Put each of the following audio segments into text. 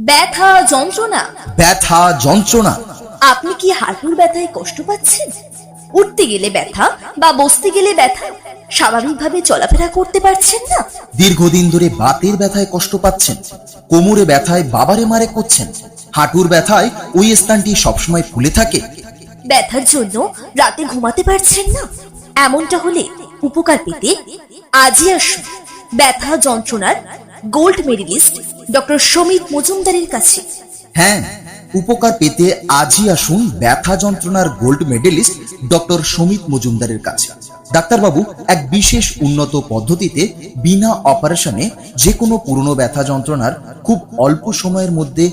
ব্যথা যন্ত্রণা। ব্যথা যন্ত্রণা। আপনি কি হাঁটুর ব্যথায় কষ্ট পাচ্ছেন? উঠতে গেলে ব্যথা বা বসতে গেলে ব্যথা, স্বাভাবিকভাবে চলাফেরা করতে পারছেন না? দীর্ঘদিন ধরে বাতের ব্যথায় কষ্ট পাচ্ছেন, কোমরে ব্যথায় বাবারে মারে করছেন, হাঁটুর ব্যথায় ওই স্থানটি সবসময় ফুলে থাকে। ব্যথার জন্য রাতে ঘুমাতে পারছেন না? এমনটা হলে উপকার পেতে আজই আসুন ব্যথা যন্ত্রণার গোল্ড মেডেলিস্ট ডক্টর সমিত মজুমদারের কাছে। হ্যাঁ, উপকার পেতে আজই আসুন ব্যথা যন্ত্রণার গোল্ড মেডেলিস্ট ডক্টর সমিত মজুমদারের কাছে। ডাক্তারবাবু এক বিশেষ উন্নত পদ্ধতিতে বিনা অপারেশনে যে কোনো পুরনো ব্যথা যন্ত্রণার খুব অল্প সময়ের মধ্যে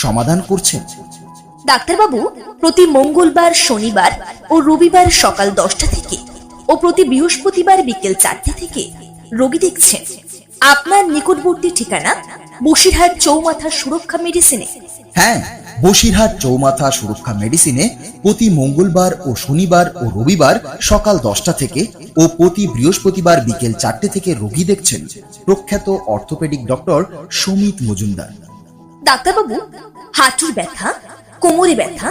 সমাধান করছেন। ডাক্তারবাবু প্রতি মঙ্গলবার, শনিবার ও রবিবার সকাল 10টা থেকে ও প্রতি বৃহস্পতিবার বিকেল 4টে থেকে রোগী দেখছেন। আপনার নিকটবর্তী ঠিকানা বসিরহাট চৌমাথা সুরক্ষা মেডিসিনে। হ্যাঁ, বসিরহাট চৌমাথা সুরক্ষা মেডিসিনে প্রতি মঙ্গলবার ও শনিবার ও রবিবার সকাল 10টা থেকে ও প্রতি বৃহস্পতিবার বিকেল 4টে থেকে রোগী দেখছেন প্রখ্যাত অর্থোপেডিক ডক্টর সমিত মজুমদার। ডাক্তারবাবু হাঁটুর ব্যথা, কোমরে ব্যথা,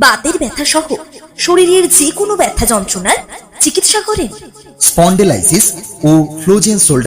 বাতের ব্যথা সহ শরীরের যে কোনো ব্যথা যন্ত্রণার চিকিৎসা করেন। স্পন্ডেলাইসিস ও ফ্লোজেন শোল্ডার